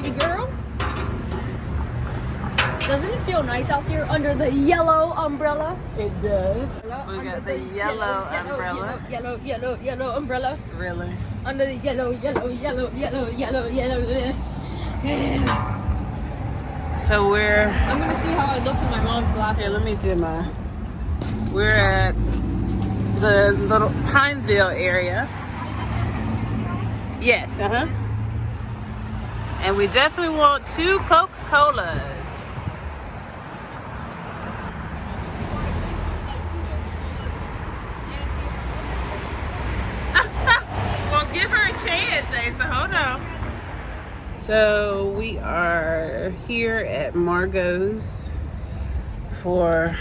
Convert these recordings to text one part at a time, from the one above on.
baby girl. Doesn't it feel nice out here under the yellow umbrella? It does. We got the yellow umbrella. Yellow umbrella. Really? Under the yellow. So we're... I'm gonna see how I look in my mom's glasses. Here, let me do my... We're at the little Pineville area. Yes, And we definitely want 2 Coca-Colas. Well, give her a chance, Asa. Hold on. So we are here at Margaux for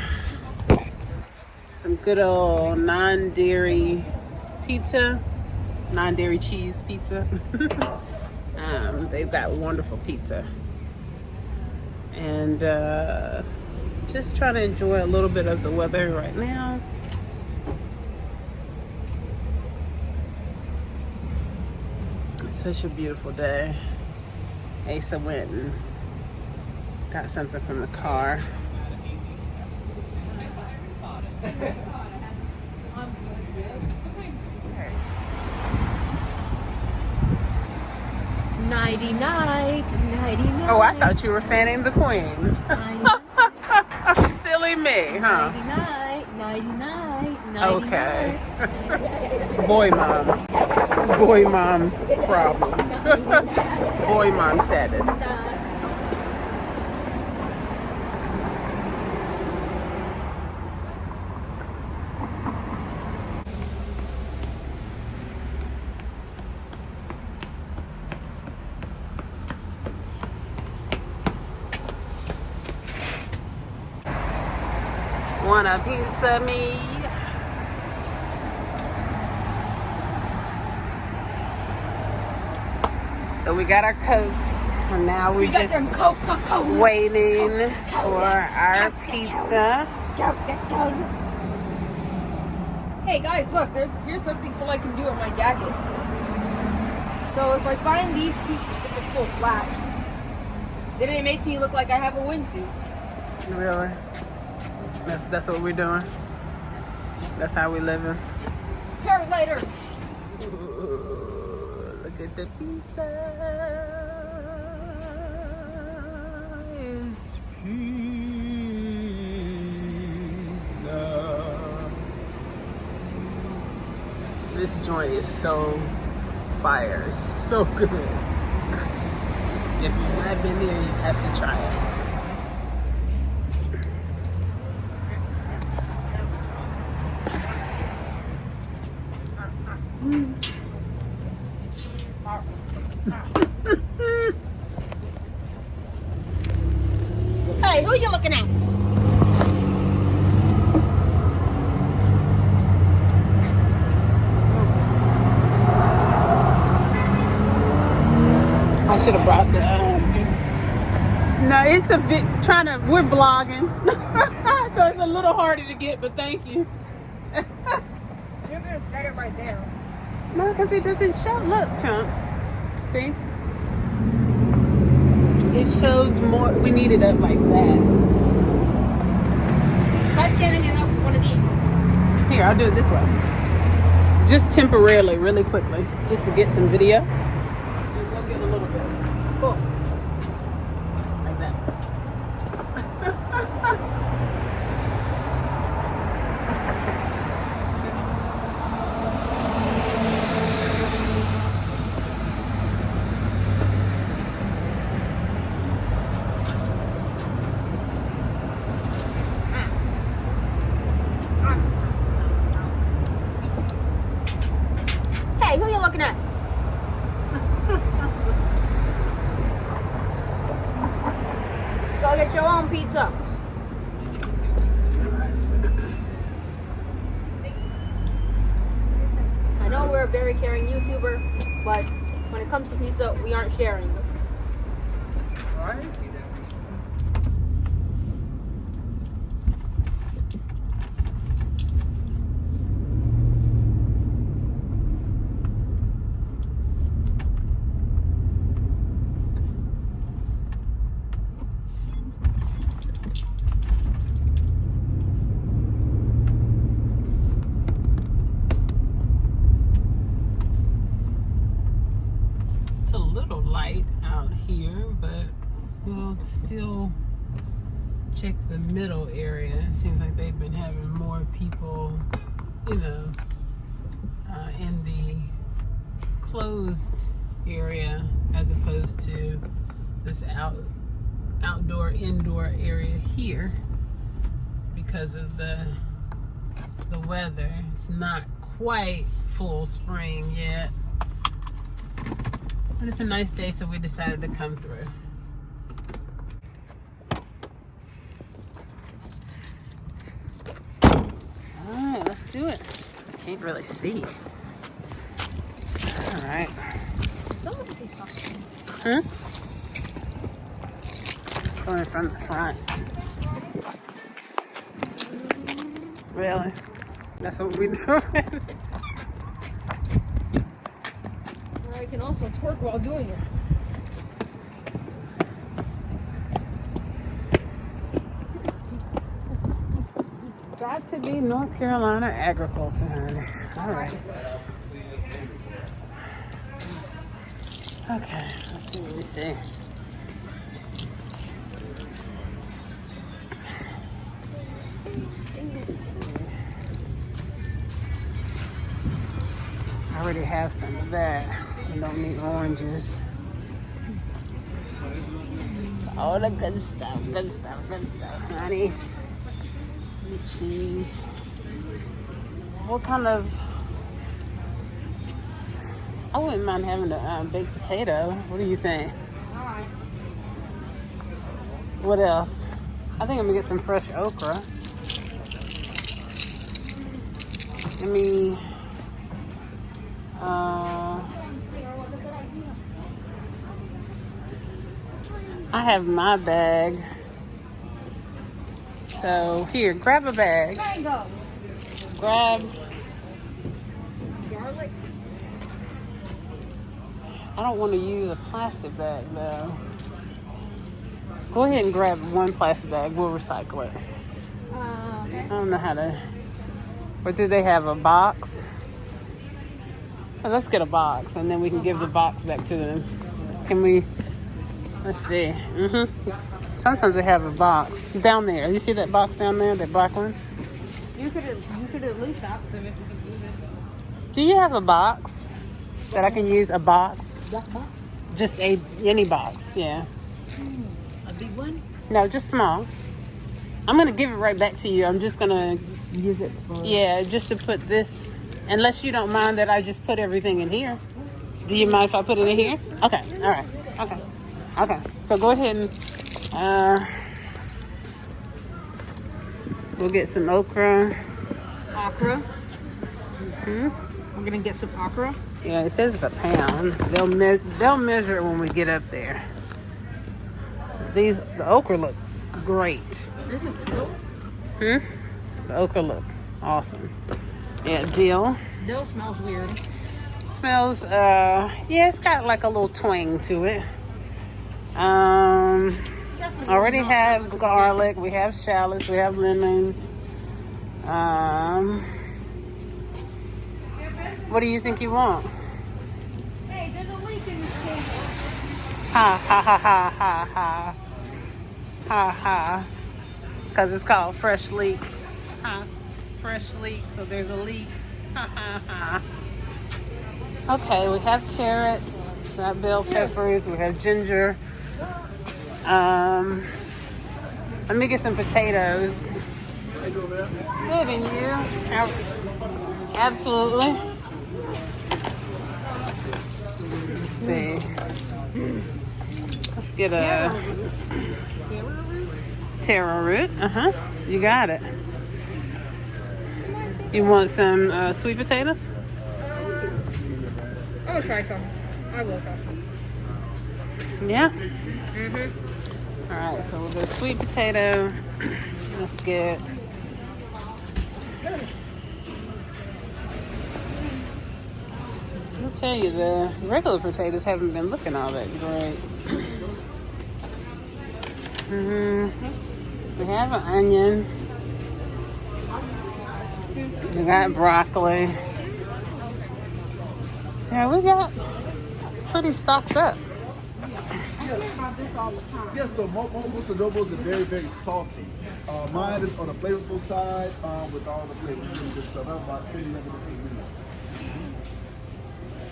some good old non-dairy pizza, non-dairy cheese pizza. They've got wonderful pizza. And just trying to enjoy a little bit of the weather right now. It's such a beautiful day. Asa went and got something from the car. Nighty night. Oh, I thought you were fanning the queen. Silly me, huh? Nighty night. Okay. Boy mom problems. Boy mom status. Want a pizza, me? So we got our Cokes, and now we're just waiting for our pizza. Hey guys, look, here's something cool I can do on my jacket. So if I find these 2 specific cool flaps, then it makes me look like I have a windsuit. Really? That's what we're doing. That's how we living. Paragliders. Look at the pizza. It's pizza. This joint is so fire. It's so good. If you've not been there, you have to try it. Hey, who you looking at? I should have brought the. No, it's a bit we're vlogging, so it's a little harder to get. But thank you. You're gonna set it right there. No, because it doesn't show. Look, chump. See? It shows more. We need it up like that. Try standing it up with one of these. Here, I'll do it this way. Just temporarily, really quickly, just to get some video. We'll get a little bit. Cool. Like that. Hey, who you looking at? Go get your own pizza. I know we're a very caring YouTuber, but when it comes to pizza, we aren't sharing. All right. light out here, but we'll still check the middle area. It seems like they've been having more people, you know, in the closed area as opposed to this outdoor indoor area here because of the weather. It's not quite full spring yet, but it's a nice day, so we decided to come through. All right, let's do it. I can't really see. All right. It's going from the front. Really? That's what we're doing. I can also twerk while doing it. Got to be North Carolina agriculture, honey. All right. Okay, let's see what we see. I already have some of that. We don't need oranges. All the good stuff, honeys. Cheese. What kind of... I wouldn't mind having a baked potato. What do you think? Alright. What else? I think I'm gonna get some fresh okra. Let me... I have my bag. So here, grab a bag. Mango. Grab. Garlic. I don't want to use a plastic bag though. Go ahead and grab one plastic bag. We'll recycle it. Okay. I don't know how to. Or do they have a box? Well, let's get a box and then we can give the box back to them. Can we? Let's see. Sometimes they have a box down there. You see that box down there, that black one? You could at least ask them if you can do it. Do you have a box that I can use? A box? Black box? Just any box, yeah. A big one? No, just small. I'm gonna give it right back to you. I'm just gonna Use it for... yeah, just to put this. Unless you don't mind that I just put everything in here. Do you mind if I put it in here? Okay. All right. Okay. Okay. So go ahead and we'll get some okra. Okra. We're gonna get some okra. Yeah, it says it's a pound. They'll measure it when we get up there. The okra look great. This is dill. The okra look awesome. Yeah, dill. Dill smells weird. Smells yeah, it's got like a little twang to it. Already have garlic, we have shallots, we have lemons. What do you think you want? Hey, there's a leak in this cake. Ha ha ha ha ha ha. Ha ha. Because it's called fresh leek. Ha. Fresh leek, so there's a leak. Ha ha ha. Okay, we have carrots, we have bell peppers, we have ginger. Let me get some potatoes. Good, and you? Absolutely. Let's see. Let's get a taro root. You got it. You want some sweet potatoes? I will try some. I will try some. Yeah? All right, so we'll do sweet potato. Let's get... I'll tell you, the regular potatoes haven't been looking all that great. We have an onion. We got broccoli. Yeah, we got pretty stocked up. Yes. Yes, so most adobos are very, very salty. Mine is on the flavorful side with all the flavors and good stuff. I have about 10, 11 different minutes.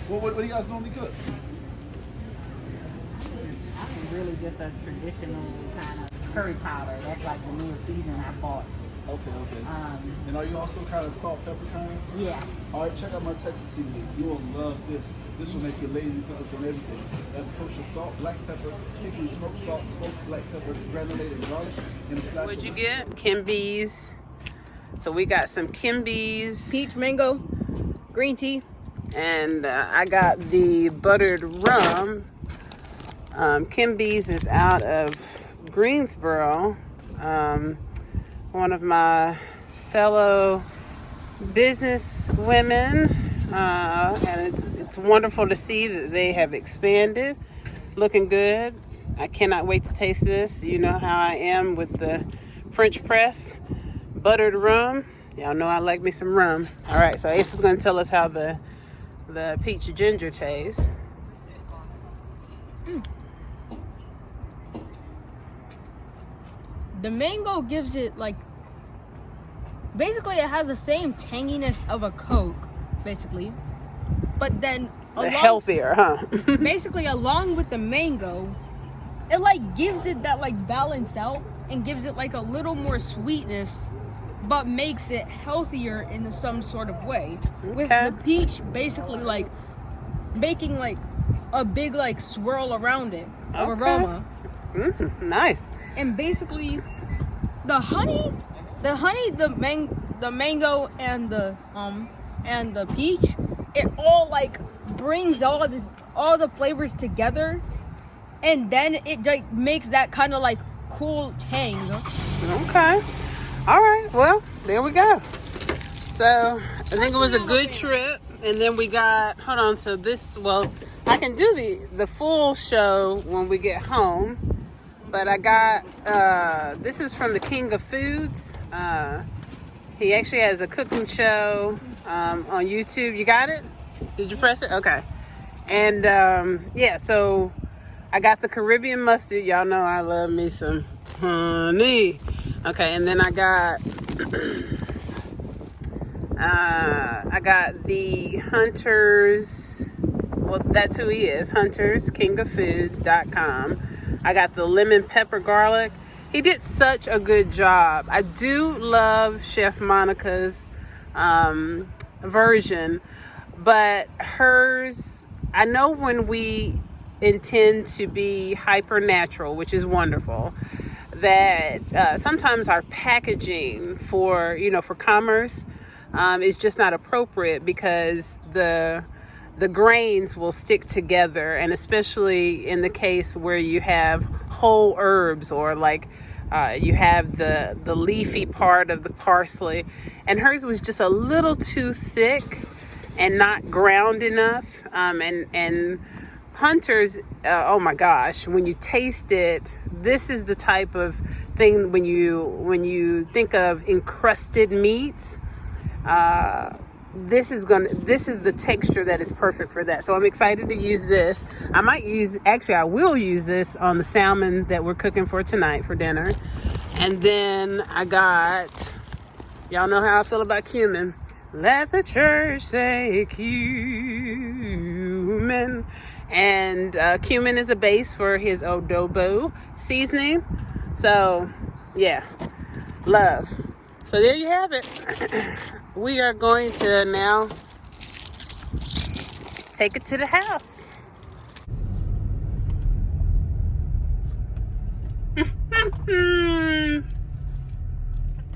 Well, what do you guys normally cook? Really just a traditional kind of curry powder. That's like the new season I bought. Okay. And are you also kind of salt, pepper kind of? Yeah. All right, check out my Texas seasoning. You will love this. This will make you lazy because on everything. That's kosher salt, black pepper, hickory smoked salt, smoked black pepper, granulated garlic, and a splash. What'd you get? Kimby's. So we got some Kimby's. Peach mango, green tea. And I got the buttered rum. Kimby's is out of Greensboro. One of my fellow business women, and it's wonderful to see that they have expanded. Looking good. I cannot wait to taste this. You know how I am with the French press buttered rum. Y'all know I like me some rum. All right, so Ace is going to tell us how the peach ginger tastes. The mango gives it like, basically it has the same tanginess of a Coke, basically. But then Healthier, huh? basically along with the mango, it like gives it that like balance out and gives it like a little more sweetness, but makes it healthier in some sort of way. Okay. With the peach basically like making like a big like swirl around it of aroma. Nice. And basically the honey, the mango and the peach, it all like brings all the flavors together, and then it like makes that kind of like cool tang. Okay. All right. Well, there we go. So I think it was a good trip, and then we got. Hold on. So this. Well, I can do the full show when we get home, but I got. This is from the King of Foods. He actually has a cooking show on YouTube. You got it? Did you press it? Okay. And yeah, so I got the Caribbean mustard. Y'all know I love me some honey. Okay, and then I got the Hunters. Well, that's who he is. Hunters, kingofoods.com. I got the lemon pepper garlic. He did such a good job. I do love Chef Monica's version, but hers, I know when we intend to be hyper natural, which is wonderful, that sometimes our packaging for commerce is just not appropriate because the grains will stick together, and especially in the case where you have whole herbs or like you have the leafy part of the parsley, and hers was just a little too thick and not ground enough, and Hunters, oh my gosh, when you taste it, this is the type of thing when you think of encrusted meats, this is the texture that is perfect for that. So I'm excited to use this. I will use this on the salmon that we're cooking for tonight for dinner. And then I got, y'all know how I feel about cumin. Let the church say cumin. And cumin is a base for his adobo seasoning. So yeah, love. So there you have it. We are going to now take it to the house.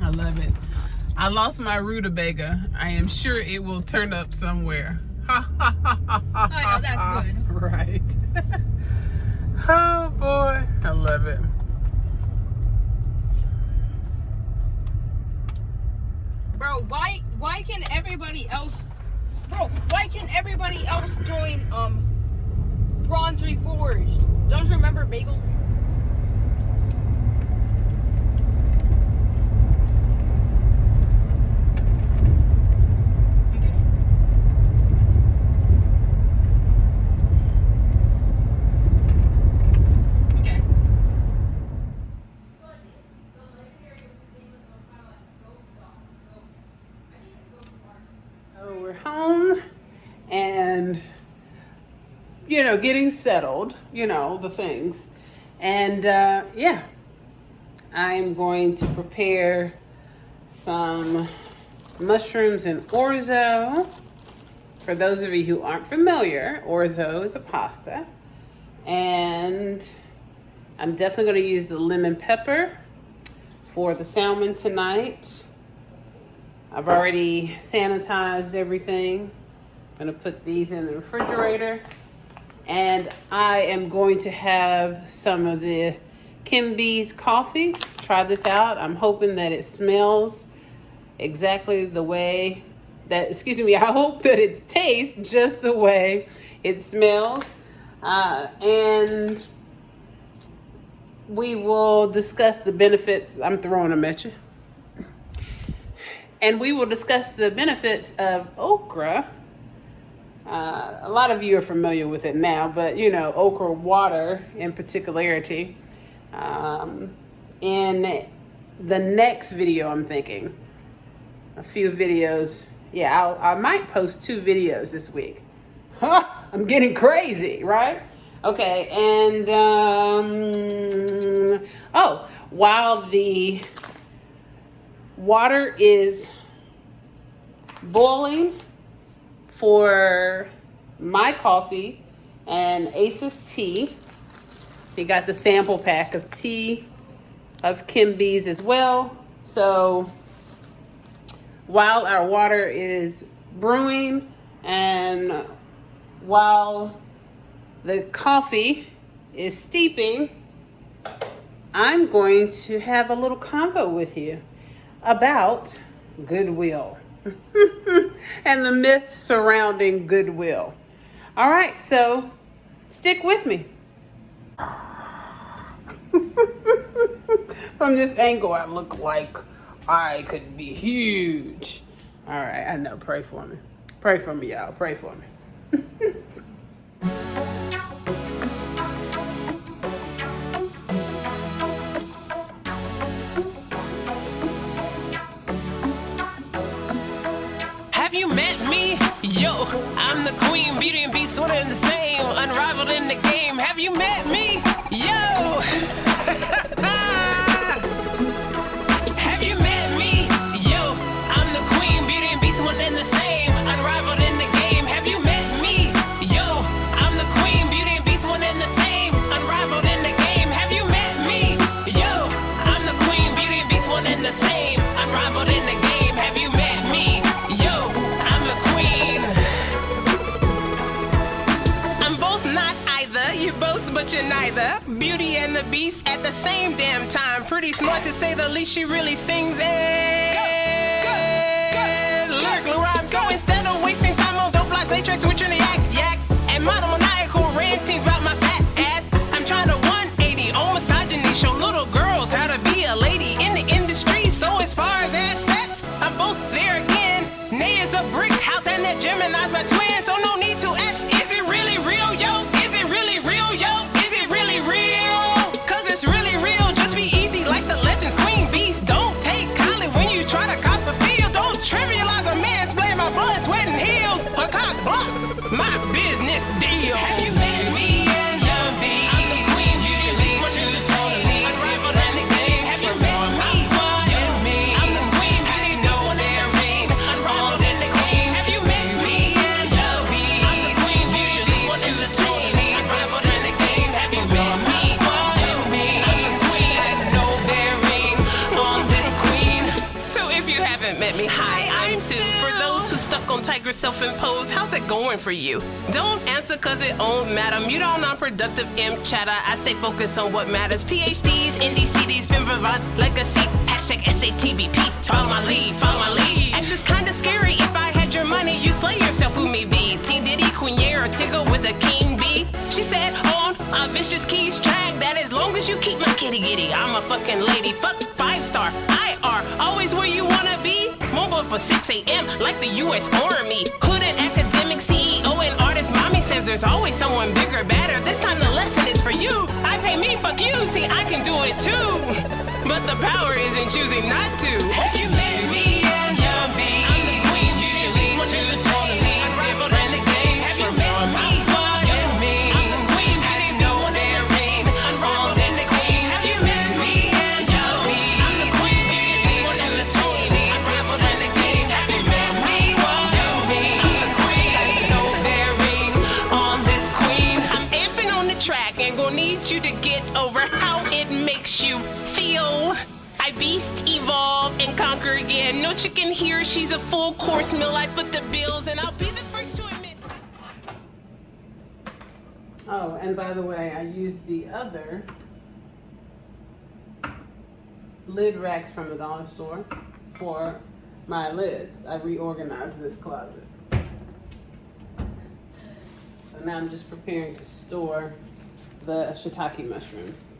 I love it. I lost my rutabaga. I am sure it will turn up somewhere. I know, that's good. Right. Oh boy, I love it. Bro, why can everybody else join Bronze Reforged? Don't you remember Bagels? getting settled, the things. And yeah, I'm going to prepare some mushrooms and orzo. For those of you who aren't familiar, orzo is a pasta. And I'm definitely going to use the lemon pepper for the salmon tonight. I've already sanitized everything. I'm going to put these in the refrigerator. And I am going to have some of the Kim B's coffee. Try this out. I'm hoping that it smells exactly the way I hope that it tastes just the way it smells. And we will discuss the benefits. I'm throwing them at you. And we will discuss the benefits of okra. A lot of you are familiar with it now, but okra water in particularity. In the next video, I'm thinking a few videos. Yeah, I might post 2 videos this week. I'm getting crazy, right? Okay, and while the water is boiling for my coffee and Asa's tea, he got the sample pack of tea of Kim B's as well. So while our water is brewing and while the coffee is steeping, I'm going to have a little convo with you about Goodwill and the myths surrounding Goodwill. All right, so stick with me. From this angle, I look like I could be huge. All right, I know. Pray for me. Pray for me, y'all. Pray for me. Have you met me? Yo, I'm the queen, beauty and beast, one and the same, unrivaled in the game. Have you met me? Yo! Have you met me? Yo, I'm the queen, beauty and beast, one and the same, unrivaled in the game. Have you met me? Yo, I'm the queen, beauty and beast, one and the same, unrivaled in the game. Have you met me? Yo, I'm the queen, beauty and beast, one and the same, unrivaled in the game. Have you met me? Yo, I'm the queen. I'm both not either. You boast, but you're neither. Beauty and the beast at the same damn time. Pretty smart to say the least. She really sings it. Lyrical rhyme. So instead of wasting time on dope lies, Atrix with your yak, and model maniacal rantings about my fat ass, I'm trying to 180 on misogyny. Show little girls how to be a lady in the industry. So as far as assets, I'm both there again. Nay is a brick house and that Gemini's my twin. So no need to ask, is it really real, yo? Is it really real, yo? Is it really real? Cause it's really real. Just be easy like the legends Queen Beast. Don't take kindly when you try to cop a feel. Don't trivialize a man splaying my blood, sweat, and heels. A cock block my business deal. Have you met me? Young B. I'm the queen, usually to totally different in the game. Have you met me? Young me. I'm the queen, how you know their name? Unrivaled in the queen. Have you met me? Young B. I'm the queen, usually to totally different in the game. Have you met me? Young me. I'm the queen, has no bearing on this queen. So if you haven't met me, hi, I'm Sue. For those who stuck on Tigress self-imposed, how's it going for you? Don't answer cause it don't matter. Mute all non-productive imp chatter. I stay focused on what matters. PhDs, indie CDs, Femme Vivant, Legacy, hashtag SATBP. Follow my lead, follow my lead. Action's kinda scary. If I had your money, you slay yourself, who may be T. Diddy, Queenier, or Tigger with a king bee. She said on a Vicious Keys track that as long as you keep my kitty giddy, I'm a fucking lady. Fuck 5-star IR, always where you wanna be. Mobile for 6 a.m. like the U.S. Army. Hood and academic CEO and artist. Mommy says there's always someone bigger, better. This time the lesson is for you. I pay me, fuck you. See, I can do it too. But the power is in choosing not to. Have you met me? Young B. I'm the queen, usually to totally different in the game. Have you met me? Young me. you to get over how it makes you feel. I beast, evolve, and conquer again. No chicken here, she's a full course meal. I foot the bills, and I'll be the first to admit. Oh, and by the way, I used the other lid racks from the dollar store for my lids. I reorganized this closet. So now I'm just preparing to store the shiitake mushrooms.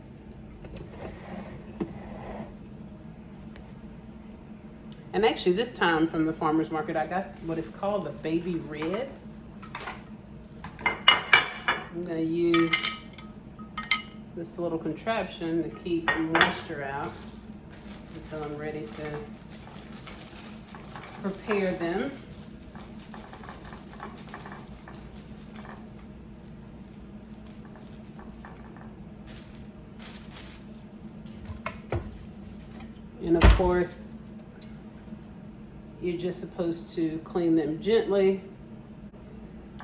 And actually this time from the farmer's market, I got what is called the baby red. I'm gonna use this little contraption to keep moisture out until I'm ready to prepare them. And of course, you're just supposed to clean them gently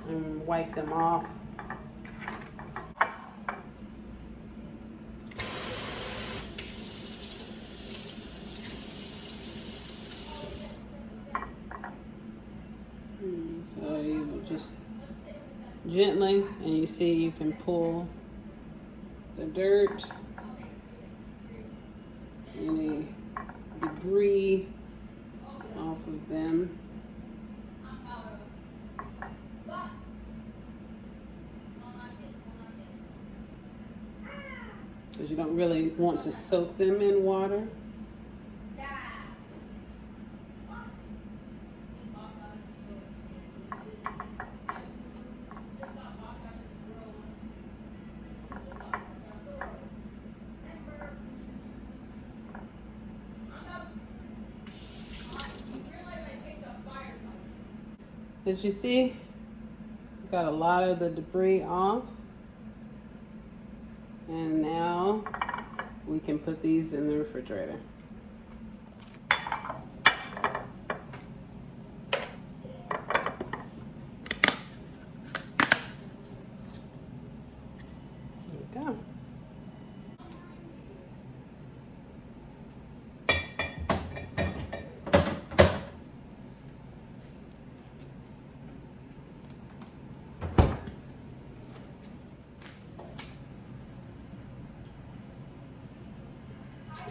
and wipe them off. So you just gently, and you see you can pull the dirt, any debris off of them. Because you don't really want to soak them in water. As you see, got a lot of the debris off. And now we can put these in the refrigerator. There we go.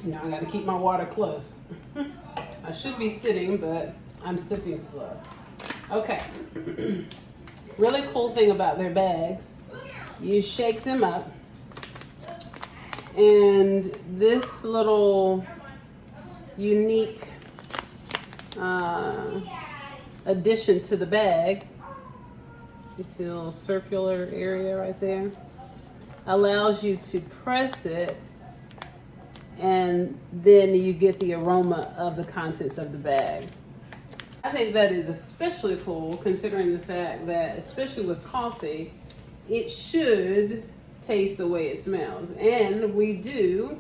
You know, I gotta keep my water close. I should be sitting, but I'm sipping slow. Okay. Really cool thing about their bags, you shake them up, and this little unique addition to the bag, you see a little circular area right there, allows you to press it, and then you get the aroma of the contents of the bag. I think that is especially cool considering the fact that, especially with coffee, it should taste the way it smells. And we do,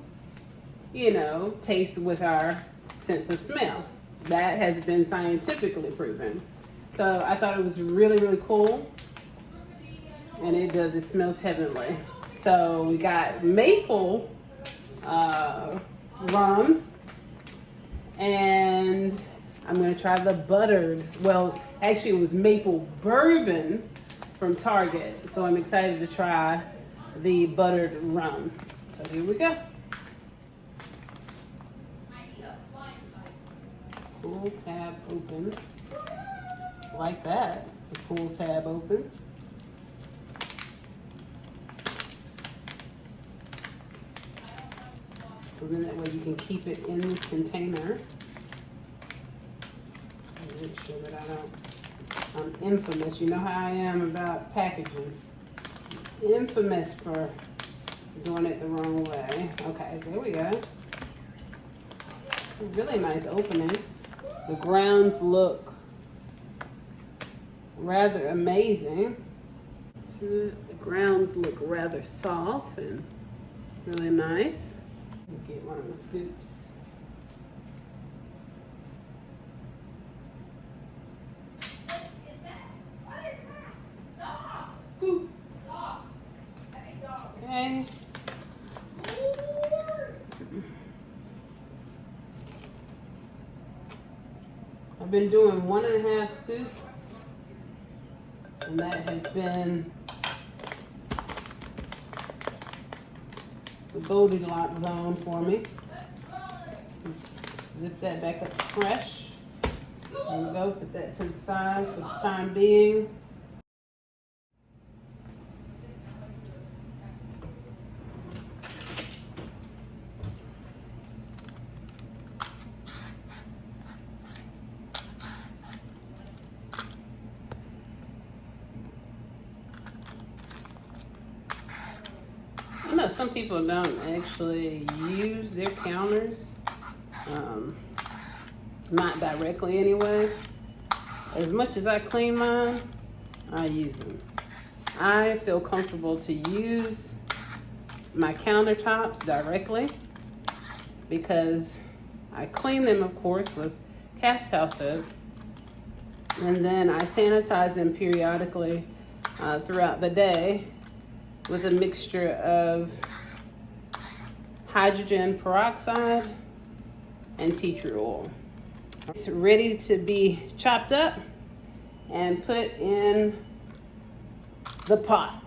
you know, taste with our sense of smell. That has been scientifically proven. So I thought it was really, really cool. And it does, it smells heavenly. So we got maple rum, and I'm going to try the buttered, well, actually it was maple bourbon from Target, so I'm excited to try the buttered rum. So here we go. Pull tab open, like that, the pull tab open. So then that way you can keep it in this container. Make sure that I'm infamous. You know how I am about packaging. Infamous for doing it the wrong way. Okay, there we go. It's a really nice opening. The grounds look rather amazing. So the grounds look rather soft and really nice. Get one of the scoops. Scoop. Okay. I've been doing 1.5 scoops, and that has been the Goldilocks zone for me. Zip that back up fresh. There we go, put that to the side for the time being. I know some people don't actually use their counters, not directly anyway. As much as I clean mine, I use them. I feel comfortable to use my countertops directly because I clean them, of course, with cast house soap, and then I sanitize them periodically throughout the day with a mixture of hydrogen peroxide and tea tree oil. It's ready to be chopped up and put in the pot.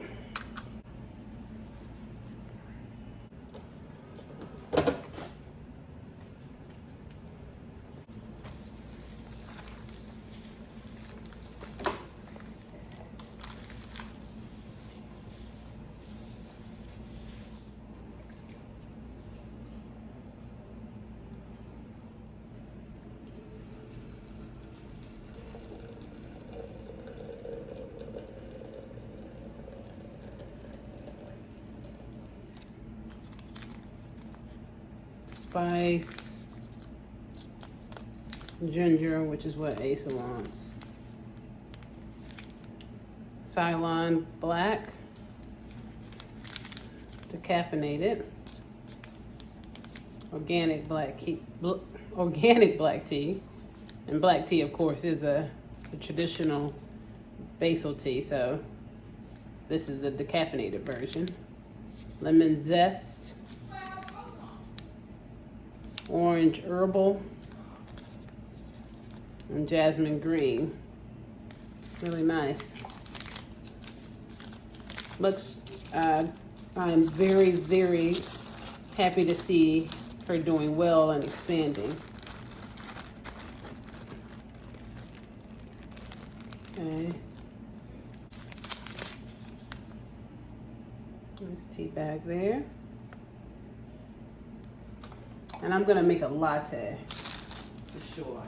Spice, ginger, which is what Asa wants. Ceylon black, decaffeinated. Organic black tea, and black tea, of course, is a traditional basil tea. So this is the decaffeinated version. Lemon zest. Orange herbal and jasmine green. Really nice. Looks, I'm very, very happy to see her doing well and expanding. Okay. Nice tea bag there. And I'm gonna make a latte for sure.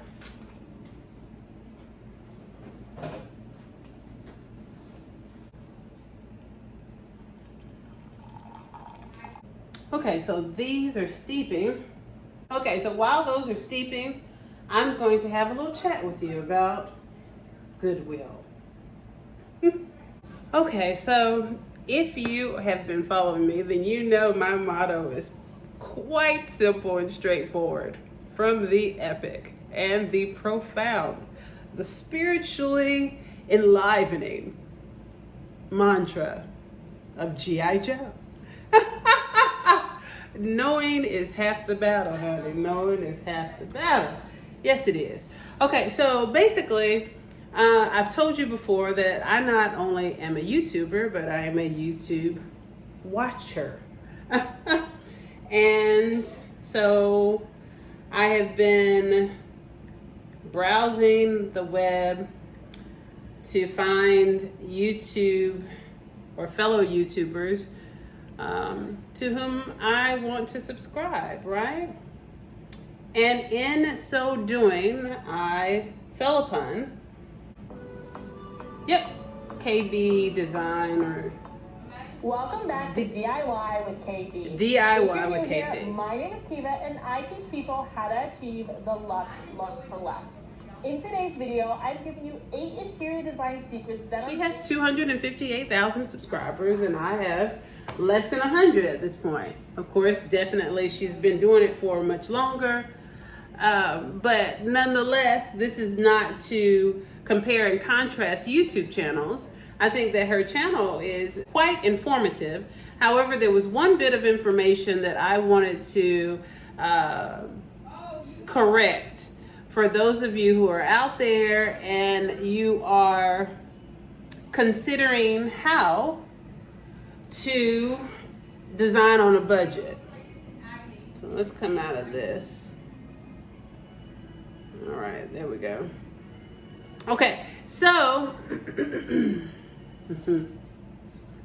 Okay, so these are steeping. Okay, so while those are steeping, I'm going to have a little chat with you about Goodwill. Okay, so if you have been following me, then you know my motto is quite simple and straightforward. From the epic and the profound, the spiritually enlivening mantra of G.I. Joe. Knowing is half the battle, honey. Knowing is half the battle. Yes, it is. Okay, so basically, I've told you before that I not only am a YouTuber, but I am a YouTube watcher. And so I have been browsing the web to find YouTube or fellow YouTubers to whom I want to subscribe, right? And in so doing, I fell upon, KB Design or Welcome back to DIY with KB. DIY with KB. My name is Kiva and I teach people how to achieve the luxe look for less. In today's video, I've given you 8 interior design secrets that She has 258,000 subscribers and I have less than 100 at this point. Of course, definitely she's been doing it for much longer. But nonetheless, this is not to compare and contrast YouTube channels. I think that her channel is quite informative. However, there was one bit of information that I wanted to correct for those of you who are out there and you are considering how to design on a budget. So let's come out of this. All right, there we go. Okay, so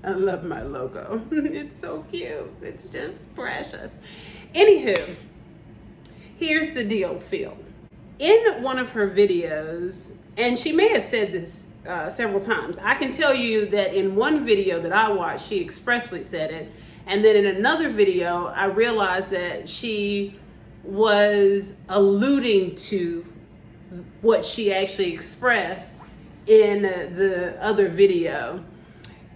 I love my logo. It's so cute. It's just precious. Anywho, here's the deal, Phil. In one of her videos, and she may have said this several times, I can tell you that in one video that I watched, she expressly said it. And then in another video, I realized that she was alluding to what she actually expressed in the other video.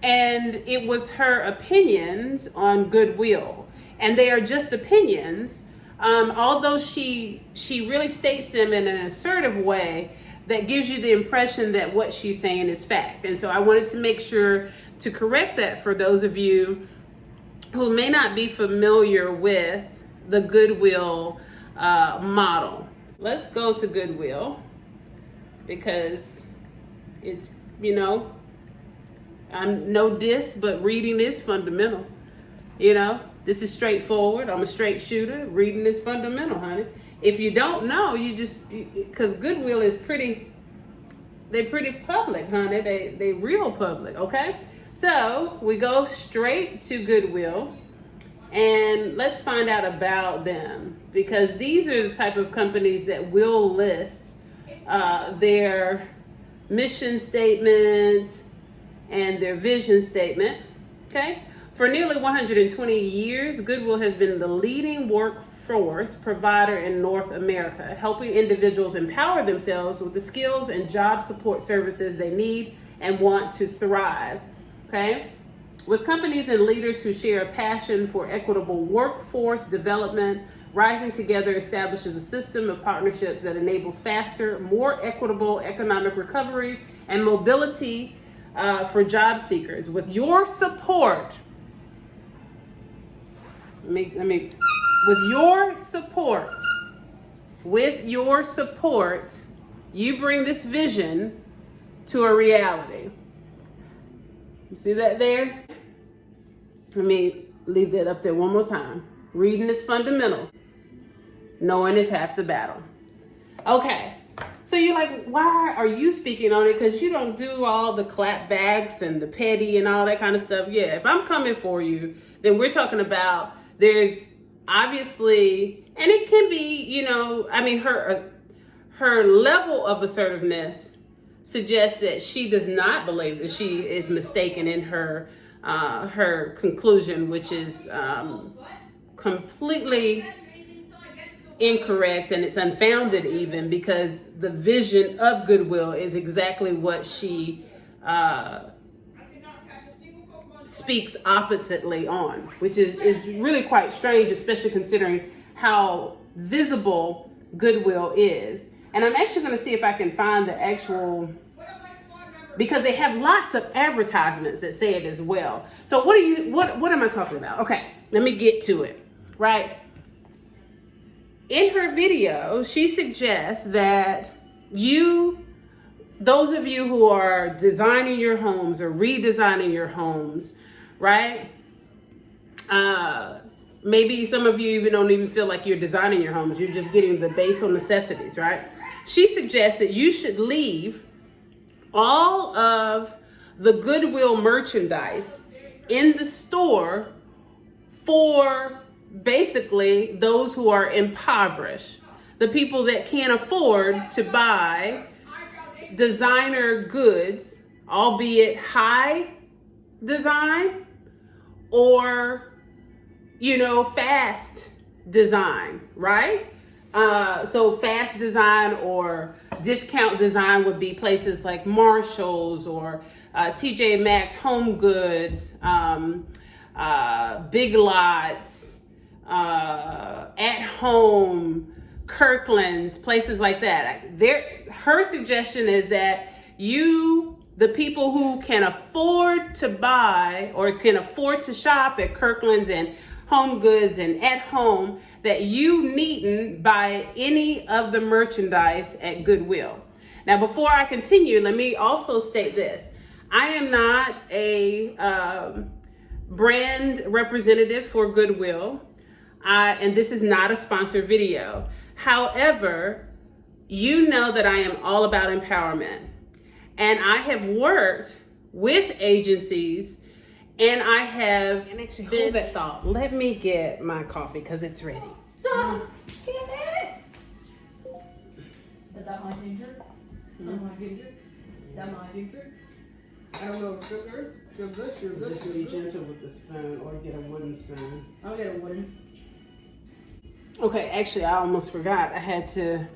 And it was her opinions on Goodwill. And they are just opinions, although she really states them in an assertive way that gives you the impression that what she's saying is fact. And so I wanted to make sure to correct that for those of you who may not be familiar with the Goodwill model. Let's go to Goodwill because it's, I'm no diss, but reading is fundamental. This is straightforward. I'm a straight shooter. Reading is fundamental, honey. If you don't know, because Goodwill is they're pretty public, honey. They real public, okay? So we go straight to Goodwill and let's find out about them, because these are the type of companies that will list their mission statement and their vision statement, okay? For nearly 120 years, Goodwill has been the leading workforce provider in North America, helping individuals empower themselves with the skills and job support services they need and want to thrive, okay? With companies and leaders who share a passion for equitable workforce development, Rising Together establishes a system of partnerships that enables faster, more equitable economic recovery and mobility for job seekers. With your support, with your support, you bring this vision to a reality. You see that there? Let me leave that up there one more time. Reading is fundamental. Knowing is half the battle. Okay, so you're like, why are you speaking on it? Because you don't do all the clapbacks and the petty and all that kind of stuff. Yeah, if I'm coming for you, then we're talking about there's obviously, and it can be, her level of assertiveness suggests that she does not believe that she is mistaken in her conclusion, which is completely incorrect, and it's unfounded even, because the vision of Goodwill is exactly what she speaks oppositely on, which is really quite strange, especially considering how visible Goodwill is. And I'm actually going to see if I can find the actual, because they have lots of advertisements that say it as well. So what am I talking about? Okay, let me get to it, right? In her video, she suggests that those of you who are designing your homes or redesigning your homes, right? Maybe some of you even don't even feel like you're designing your homes. You're just getting the basic necessities, right? She suggests that you should leave all of the Goodwill merchandise in the store for basically those who are impoverished, the people that can't afford to buy designer goods, albeit high design or, fast design, right? So fast design or discount design would be places like Marshall's or TJ Maxx Home Goods, Big Lots, At Home, Kirkland's, places like that. Her suggestion is that the people who can afford to buy or can afford to shop at Kirkland's and home goods and at home that you needn't buy any of the merchandise at Goodwill. Now, before I continue, let me also state this. I am not a brand representative for Goodwill, and this is not a sponsored video. However, you know that I am all about empowerment, and I have worked with agencies, and I have, and actually hold that thought. Let me get my coffee because it's ready. Just get it. Is that my ginger? That my ginger? That my ginger? I don't know, sugar. Just be gentle with the spoon or get a wooden spoon. I'll get a wooden. Okay, actually, I almost forgot. I had to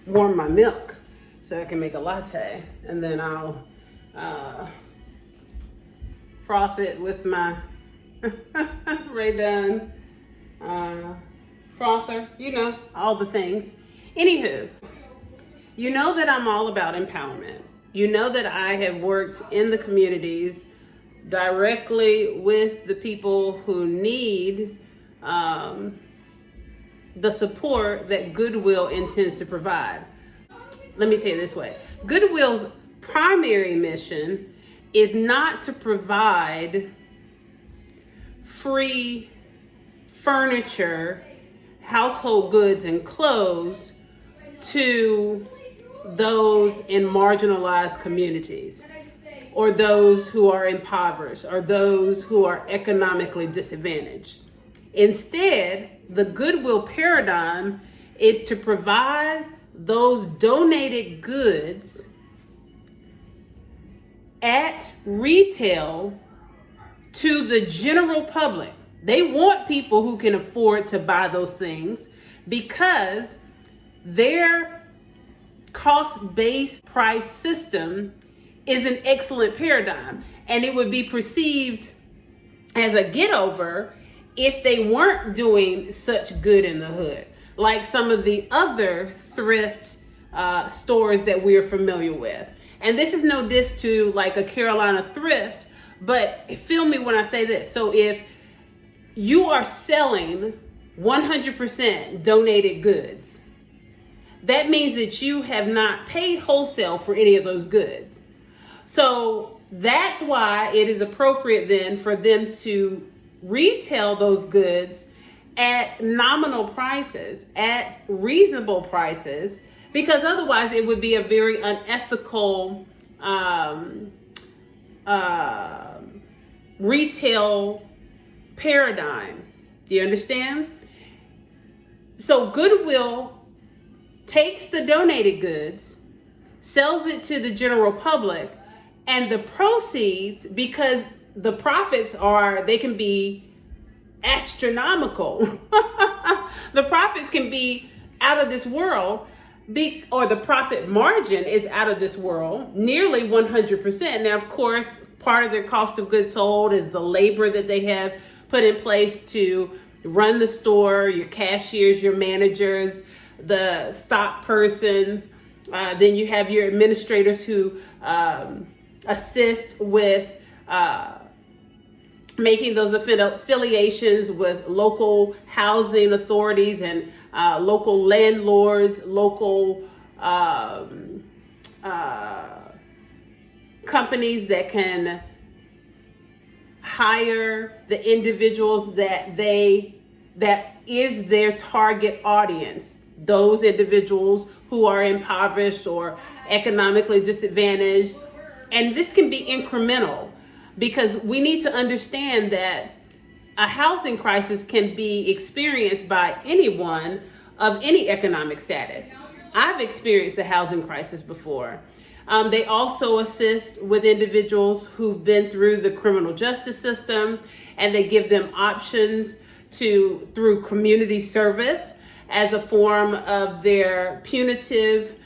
warm my milk so I can make a latte, and then I'll froth it with my Ray Dunn frother, you know, all the things. Anywho, you know that I'm all about empowerment. You know that I have worked in the communities directly with the people who need the support that Goodwill intends to provide. Let me say it this way. Goodwill's primary mission is not to provide free furniture, household goods, and clothes to those in marginalized communities, or those who are impoverished, or those who are economically disadvantaged. Instead, the Goodwill paradigm is to provide those donated goods at retail to the general public. They want people who can afford to buy those things because their cost-based price system is an excellent paradigm, and it would be perceived as a get-over if they weren't doing such good in the hood, like some of the other thrift stores that we're familiar with. And this is no diss to like a Carolina thrift, but feel me when I say this. So if you are selling 100% donated goods, that means that you have not paid wholesale for any of those goods. So that's why it is appropriate then for them to retail those goods at nominal prices, at reasonable prices, because otherwise it would be a very unethical retail paradigm. Do you understand? So Goodwill takes the donated goods, sells it to the general public, and the proceeds, because the profits they can be astronomical. The profits can be out of this world, or the profit margin is out of this world, nearly 100%. Now, of course, part of their cost of goods sold is the labor that they have put in place to run the store, your cashiers, your managers, the stock persons. Then you have your administrators who assist with making those affiliations with local housing authorities and local landlords, local companies that can hire the individuals that is their target audience. Those individuals who are impoverished or economically disadvantaged. And this can be incremental, because we need to understand that a housing crisis can be experienced by anyone of any economic status. I've experienced a housing crisis before. They also assist with individuals who've been through the criminal justice system, and they give them options through community service as a form of their punitive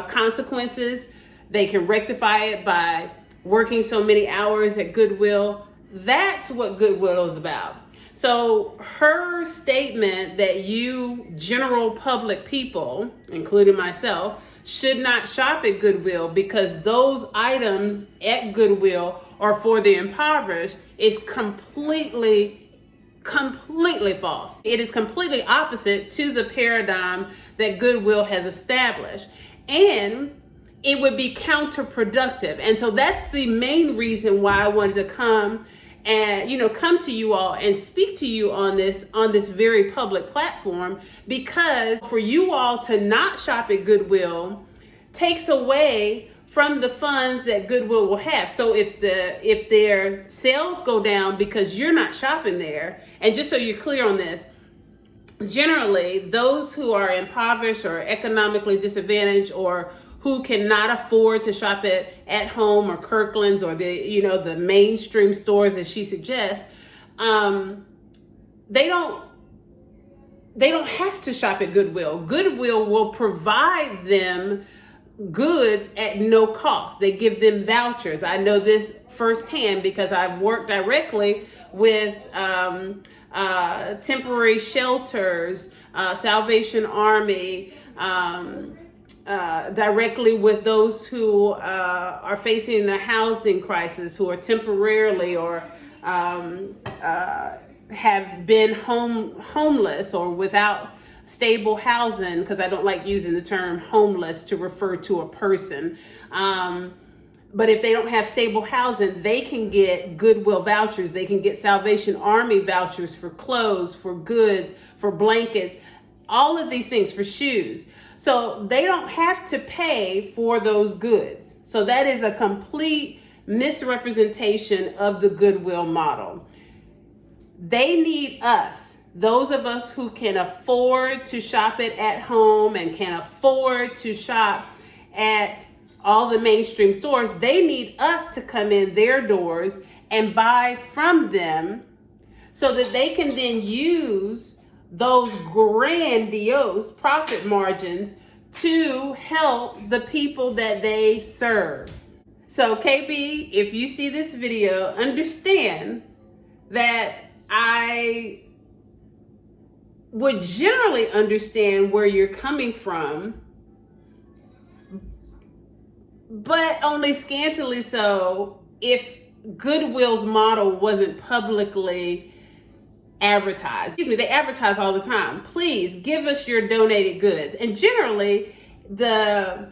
consequences. They can rectify it by working so many hours at Goodwill. That's what Goodwill is about. So her statement that you general public people, including myself, should not shop at Goodwill because those items at Goodwill are for the impoverished is completely completely false. It is completely opposite to the paradigm that Goodwill has established. And it would be counterproductive. And so that's the main reason why I wanted to come and, come to you all and speak to you on this very public platform, because for you all to not shop at Goodwill takes away from the funds that Goodwill will have. So if their sales go down because you're not shopping there, and just so you're clear on this, generally those who are impoverished or economically disadvantaged, or who cannot afford to shop at home or Kirkland's or the mainstream stores as she suggests, they don't have to shop at Goodwill. Goodwill will provide them goods at no cost. They give them vouchers. I know this firsthand because I've worked directly with temporary shelters, Salvation Army, directly with those who are facing the housing crisis, who are temporarily or have been homeless or without stable housing, because I don't like using the term homeless to refer to a person. But if they don't have stable housing, they can get Goodwill vouchers. They can get Salvation Army vouchers for clothes, for goods, for blankets, all of these things, for shoes. So they don't have to pay for those goods. So that is a complete misrepresentation of the Goodwill model. They need us, those of us who can afford to shop it at home and can afford to shop at all the mainstream stores. They need us to come in their doors and buy from them so that they can then use those grandiose profit margins to help the people that they serve. So KB, if you see this video, understand that I would generally understand where you're coming from, but only scantily so if Goodwill's model wasn't publicly advertised. They advertise all the time. Please give us your donated goods. And generally, the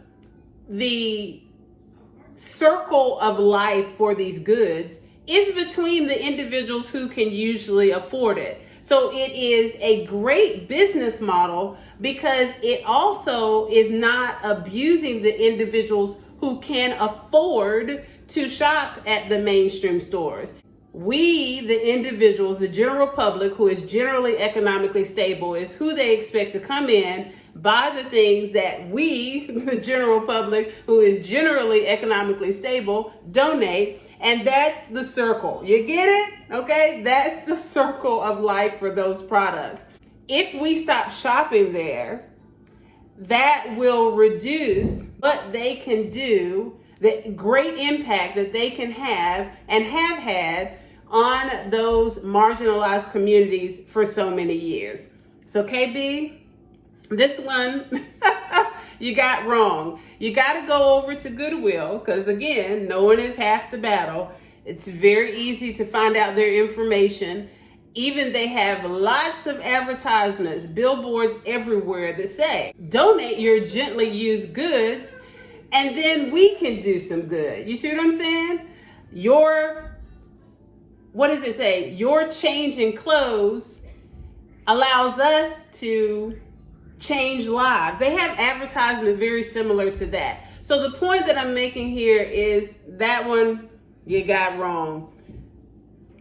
circle of life for these goods is between the individuals who can usually afford it. So it is a great business model because it also is not abusing the individuals who can afford to shop at the mainstream stores. We, the individuals, the general public who is generally economically stable, is who they expect to come in, buy the things that we, the general public who is generally economically stable, donate. And that's the circle. You get it? Okay? That's the circle of life for those products. If we stop shopping there, that will reduce what they can do, the great impact that they can have and have had on those marginalized communities for so many years. So KB, this one you got wrong. You got to go over to Goodwill because, again, knowing is half the battle. It's very easy to find out their information. Even they have lots of advertisements, billboards everywhere that say, donate your gently used goods and then we can do some good. You see what I'm saying? What does it say? Your change in clothes allows us to change lives. They have advertisement very similar to that. So the point that I'm making here is that one you got wrong.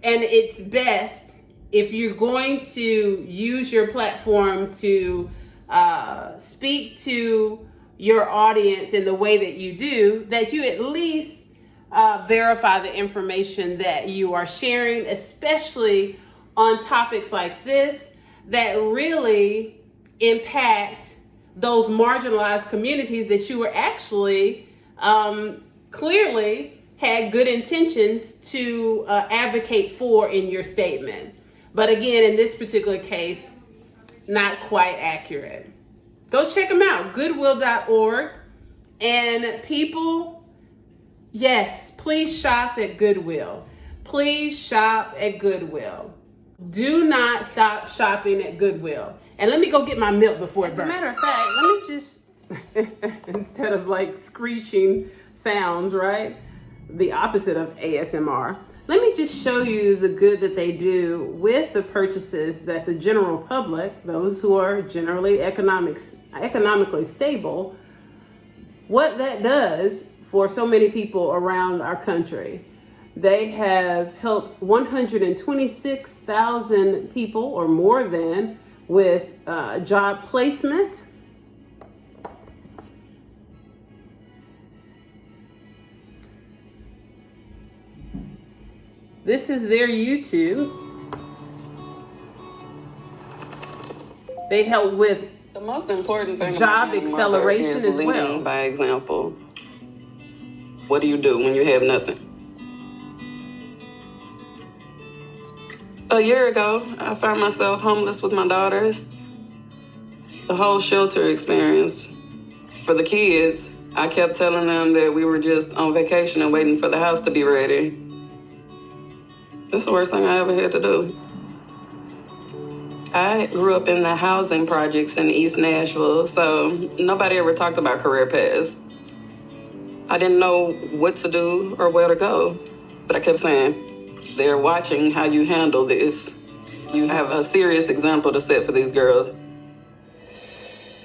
And it's best if you're going to use your platform to speak to your audience in the way that you do, that you at least verify the information that you are sharing, especially on topics like this that really impact those marginalized communities that you were actually clearly had good intentions to advocate for in your statement. But again, in this particular case, not quite accurate. Go check them out, goodwill.org. And people, yes, please shop at Goodwill. Please shop at Goodwill. Do not stop shopping at Goodwill. And let me go get my milk before it burns. As a matter of fact, let me just, instead of like screeching sounds, right? The opposite of ASMR. Let me just show you the good that they do with the purchases that the general public, those who are generally economically stable, what that does for so many people around our country. They have helped 126,000 people or more than with job placement. This is their YouTube. They help with the most important thing job acceleration as well. By example, what do you do when you have nothing? A year ago, I found myself homeless with my daughters. The whole shelter experience. For the kids, I kept telling them that we were just on vacation and waiting for the house to be ready. That's the worst thing I ever had to do. I grew up in the housing projects in East Nashville, so nobody ever talked about career paths. I didn't know what to do or where to go, but I kept saying, they're watching how you handle this. You have a serious example to set for these girls.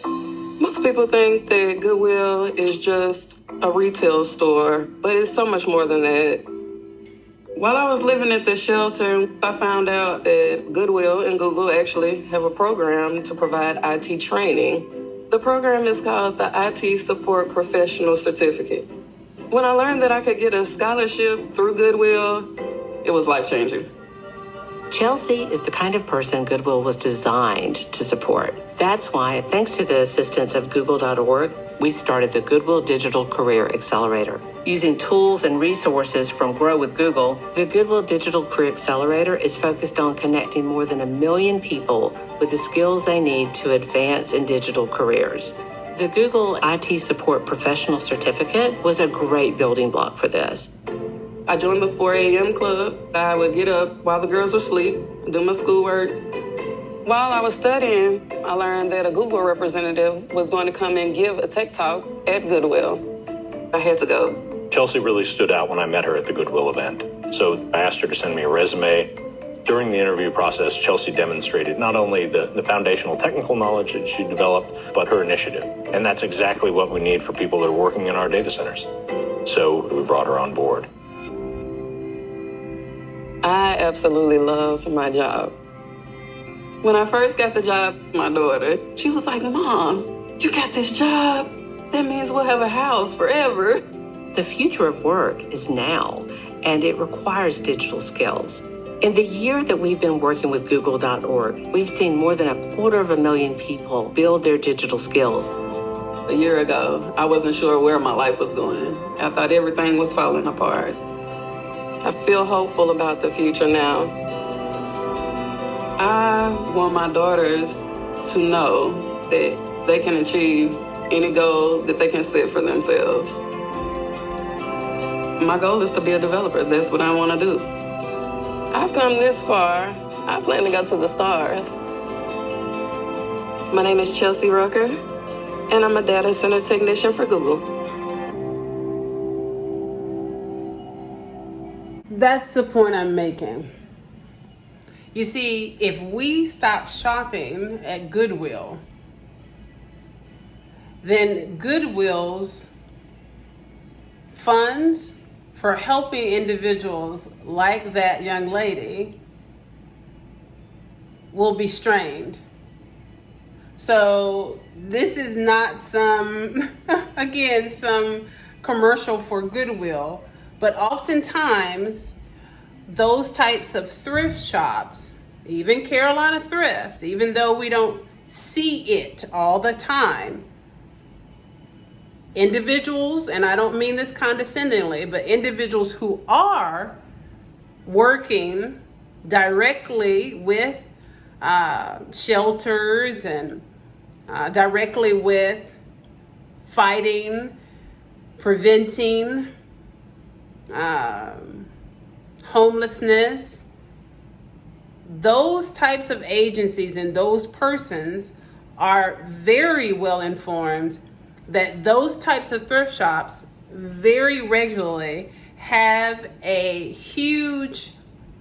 Most people think that Goodwill is just a retail store, but it's so much more than that. While I was living at the shelter, I found out that Goodwill and Google actually have a program to provide IT training. The program is called the IT Support Professional Certificate. When I learned that I could get a scholarship through Goodwill, it was life-changing. Chelsea is the kind of person Goodwill was designed to support. That's why, thanks to the assistance of Google.org, we started the Goodwill Digital Career Accelerator. Using tools and resources from Grow with Google, the Goodwill Digital Career Accelerator is focused on connecting more than 1 million people with the skills they need to advance in digital careers. The Google IT Support Professional Certificate was a great building block for this. I joined the 4 a.m. club. I would get up while the girls were asleep, do my schoolwork. While I was studying, I learned that a Google representative was going to come and give a tech talk at Goodwill. I had to go. Chelsea really stood out when I met her at the Goodwill event. So I asked her to send me a resume. During the interview process, Chelsea demonstrated not only the foundational technical knowledge that she developed, but her initiative. And that's exactly what we need for people that are working in our data centers. So we brought her on board. I absolutely love my job. When I first got the job, my daughter, she was like, Mom, you got this job? That means we'll have a house forever. The future of work is now, and it requires digital skills. In the year that we've been working with Google.org, we've seen more than 250,000 people build their digital skills. A year ago, I wasn't sure where my life was going. I thought everything was falling apart. I feel hopeful about the future now. I want my daughters to know that they can achieve any goal that they can set for themselves. My goal is to be a developer. That's what I want to do. I've come this far. I plan to go to the stars. My name is Chelsea Rucker, and I'm a data center technician for Google. That's the point I'm making. You see, if we stop shopping at Goodwill, then Goodwill's funds for helping individuals like that young lady will be strained. So this is not some commercial for Goodwill, but oftentimes those types of thrift shops, even Carolina Thrift, even though we don't see it all the time, individuals, and I don't mean this condescendingly, but individuals who are working directly with shelters and directly with fighting, preventing homelessness, those types of agencies and those persons are very well informed that those types of thrift shops very regularly have a huge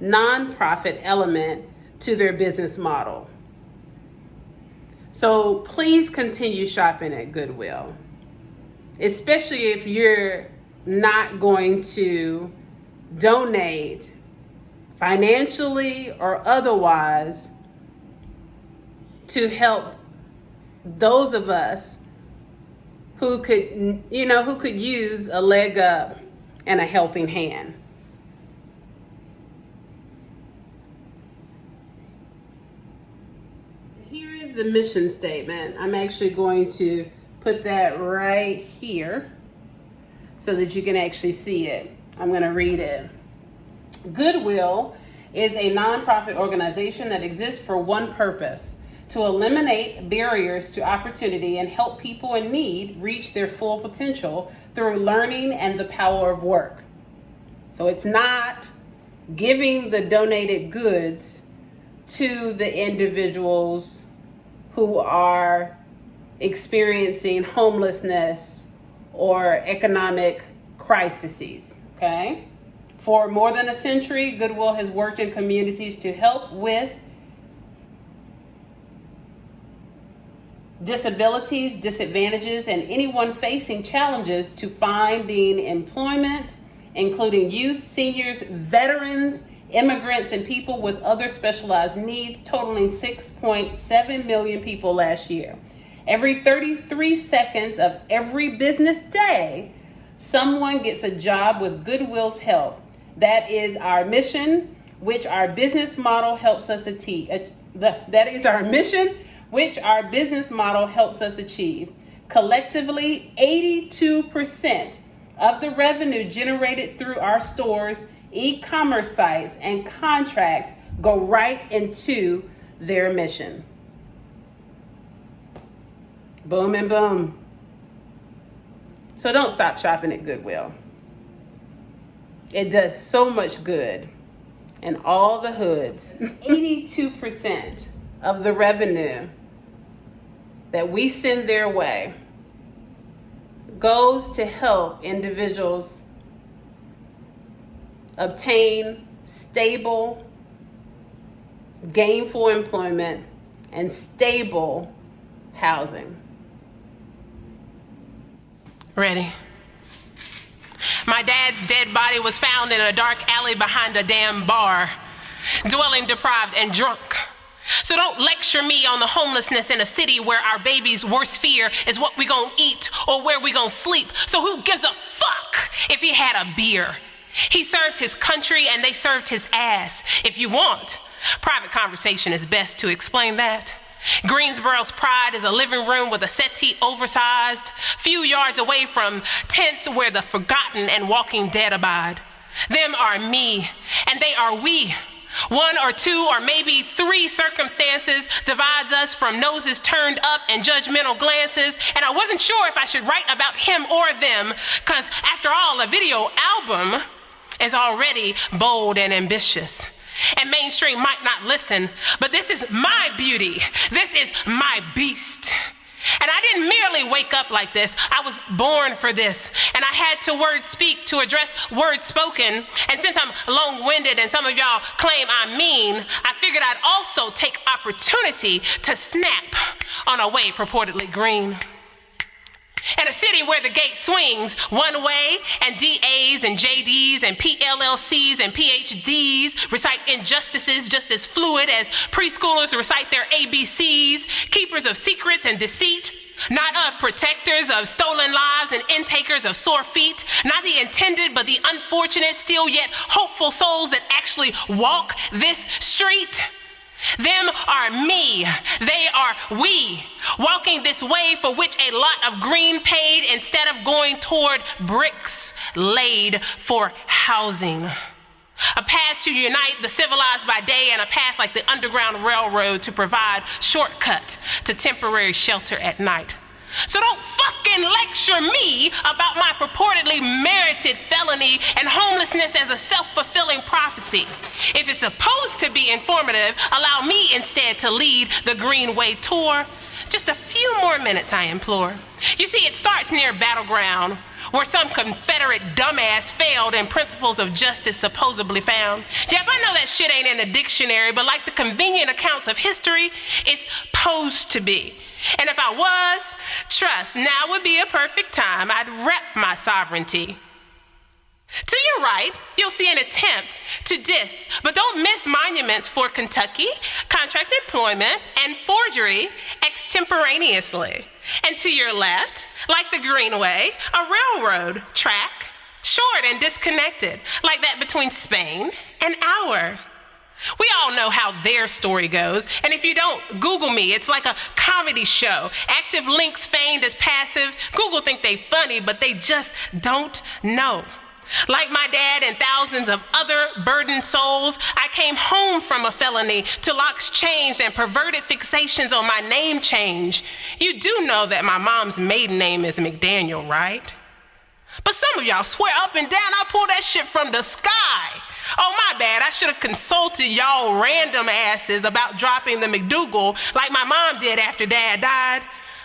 nonprofit element to their business model. So please continue shopping at Goodwill, especially if you're not going to donate financially or otherwise to help those of us who could use a leg up and a helping hand. Here is the mission statement. I'm actually going to put that right here so that you can actually see it. I'm going to read it. Goodwill is a nonprofit organization that exists for one purpose: to eliminate barriers to opportunity and help people in need reach their full potential through learning and the power of work. So it's not giving the donated goods to the individuals who are experiencing homelessness or economic crises, okay? For more than a century, Goodwill has worked in communities to help with disabilities, disadvantages, and anyone facing challenges to finding employment, including youth, seniors, veterans, immigrants, and people with other specialized needs, totaling 6.7 million people last year. Every 33 seconds of every business day, someone gets a job with Goodwill's help. That is our mission, which our business model helps us achieve. Collectively, 82% of the revenue generated through our stores, e-commerce sites, and contracts go right into their mission. Boom and boom. So don't stop shopping at Goodwill. It does so much good in all the hoods. 82% of the revenue that we send their way goes to help individuals obtain stable, gainful employment and stable housing. Ready? My dad's dead body was found in a dark alley behind a damn bar, dwelling deprived and drunk. So don't lecture me on the homelessness in a city where our baby's worst fear is what we gonna eat or where we gonna sleep. So who gives a fuck if he had a beer? He served his country and they served his ass. If you want, private conversation is best to explain that. Greensboro's pride is a living room with a settee oversized, few yards away from tents where the forgotten and walking dead abide. Them are me, and they are we. One or two or maybe three circumstances divides us from noses turned up and judgmental glances, and I wasn't sure if I should write about him or them, because after all, a video album is already bold and ambitious. And mainstream might not listen, but this is my beauty. This is my beast. And I didn't merely wake up like this. I was born for this. And I had to word speak to address words spoken. And since I'm long-winded and some of y'all claim I'm mean, I figured I'd also take opportunity to snap on a way purportedly green. In a city where the gate swings one way and DAs and JDs and PLLCs and PhDs recite injustices just as fluid as preschoolers recite their ABCs, keepers of secrets and deceit, not of protectors of stolen lives and intakers of sore feet, not the intended but the unfortunate, still yet hopeful souls that actually walk this street. Them are me, they are we, walking this way for which a lot of green paid instead of going toward bricks laid for housing. A path to unite the civilized by day and a path like the Underground Railroad to provide shortcut to temporary shelter at night. So don't fucking lecture me about my purportedly merited felony and homelessness as a self-fulfilling prophecy. If it's supposed to be informative, allow me instead to lead the Greenway tour. Just a few more minutes, I implore. You see, it starts near Battleground, where some Confederate dumbass failed and principles of justice supposedly found. Yep, I know that shit ain't in a dictionary, but like the convenient accounts of history, it's posed to be. And if I was, trust, now would be a perfect time. I'd rep my sovereignty. To your right, you'll see an attempt to diss, but don't miss monuments for Kentucky, contract employment, and forgery extemporaneously. And to your left, like the Greenway, a railroad track, short and disconnected, like that between Spain and our. We all know how their story goes, and if you don't, Google me. It's like a comedy show. Active links feigned as passive. Google think they funny, but they just don't know. Like my dad and thousands of other burdened souls, I came home from a felony to locks changed and perverted fixations on my name change. You do know that my mom's maiden name is McDaniel, right? But some of y'all swear up and down I pulled that shit from the sky. Oh, my bad. I should have consulted y'all random asses about dropping the McDougal like my mom did after Dad died.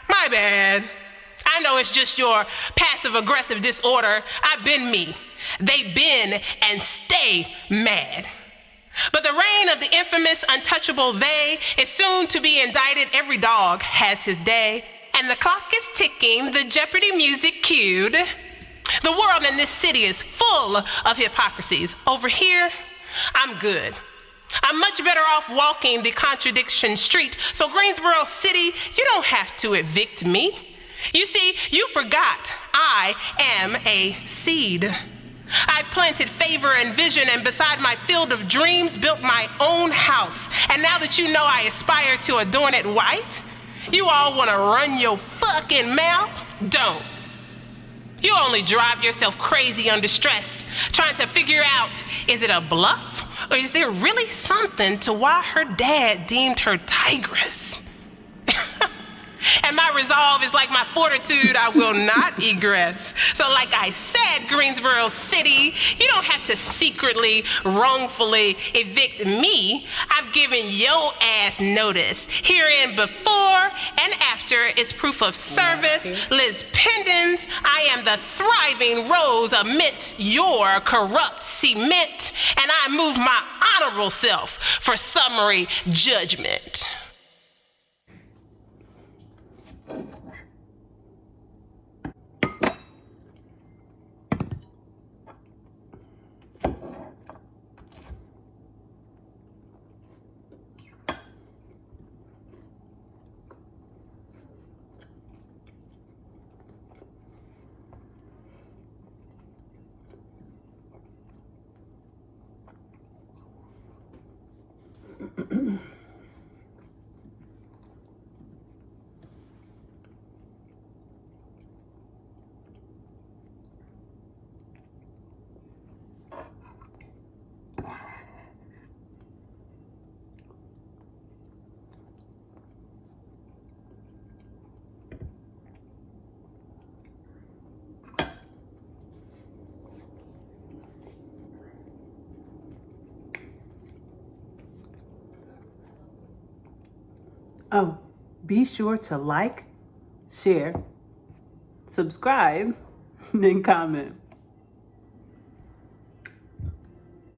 My bad. I know it's just your passive-aggressive disorder. I've been me. They've been and stay mad. But the reign of the infamous, untouchable they is soon to be indicted. Every dog has his day. And the clock is ticking, the Jeopardy music cued. The world in this city is full of hypocrisies. Over here, I'm good. I'm much better off walking the Contradiction street. So Greensboro City, you don't have to evict me. You see, you forgot I am a seed. I planted favor and vision, and beside my field of dreams built my own house. And now that you know I aspire to adorn it white, you all want to run your fucking mouth? Don't. You only drive yourself crazy under stress, trying to figure out, is it a bluff? Or is there really something to why her dad deemed her Tigress? And my resolve is like my fortitude, I will not egress. So like I said, Greensboro City, you don't have to secretly, wrongfully evict me. I've given your ass notice. Herein before and after is proof of service. Liz Pendens, I am the thriving rose amidst your corrupt cement, and I move my honorable self for summary judgment. Oh, be sure to like, share, subscribe, and comment.